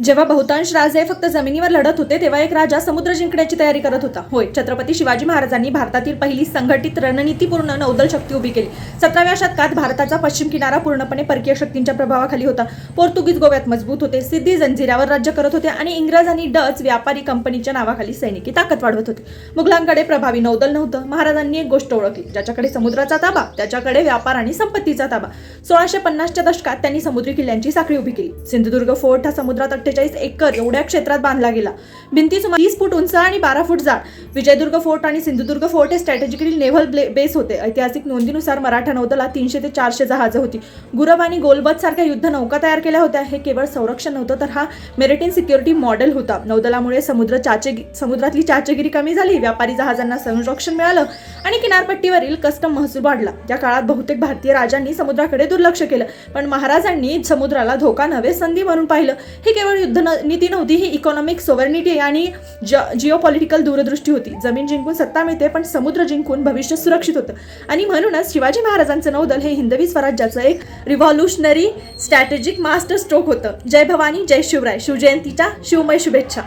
जेव्हा बहुतांश राजे फक्त जमिनीवर लढत होते तेव्हा एक राजा समुद्र जिंकण्याची तयारी करत होता. होय, छत्रपती शिवाजी महाराजांनी भारतातील पहिली संघटित रणनीतीपूर्ण नौदल शक्ती उभी केली. 17व्या शतकात भारताचा पश्चिम किनारा पूर्णपणे परकीय शक्तींच्या प्रभावाखाली होता. पोर्तुगीज गोव्यात मजबूत होते, सिद्धी जंजिरावर राज्य करत होते आणि इंग्रज आणि डच व्यापारी कंपनीच्या नावाखाली सैनिकी ताकद वाढवत होते. मुघलांकडे प्रभावी नौदल नव्हतं. महाराजांनी एक गोष्ट ओळखली, ज्याच्याकडे समुद्राचा ताबा त्याच्याकडे व्यापार आणि संपत्तीचा ताबा. 1650च्या दशकात त्यांनी समुद्री किल्ल्यांची साखळी उभी केली. सिंधुदुर्ग फोर्ट हा समुद्रात 48 एकर एवढ्या क्षेत्रात बांधला गेला. भिंती सुमारे 30 फूट उंच आणि 12 फूट जाड. विजयदुर्ग फोर्ट आणि सिंधुदुर्ग फोर्ट हे स्ट्रॅटेजिकली नेव्हल बेस होते. ऐतिहासिक नोंदीनुसार मराठा नौदलात 300 ते 400 जहाजं होती. गुरब आणि गोलबत सारख्या युद्ध नौका तयार केल्या होत्या. हे केवळ संरक्षण नव्हतं, तर हा मेरिटाईम सिक्युरिटी मॉडेल होता. नौदलामुळे समुद्रातली चाचेगिरी कमी झाली, व्यापारी जहाजांना संरक्षण मिळालं आणि किनारपट्टीवरील कस्टम महसूल वाढला. या काळात बहुतेक भारतीय राजांनी समुद्राकडे दुर्लक्ष केलं, पण महाराजांनी समुद्राला धोका नव्हे संधी म्हणून पाहिलं. ही केवळ युद्ध नीती नव्हती, ही इकॉनॉमिक सोव्हर्निटी आणि जिओपॉलिटिकल दूरदृष्टी होती. जमीन जिंकून सत्ता मिळते, पण समुद्र जिंकून भविष्य सुरक्षित होतं. आणि म्हणूनच शिवाजी महाराजांचं नौदल हे हिंदवी स्वराज्याचं एक रिव्हॉल्युशनरी स्ट्रॅटेजिक मास्टर स्ट्रोक होतं. जय भवानी, जय शिवराय. शिवजयंतीच्या शिवमय शुभेच्छा.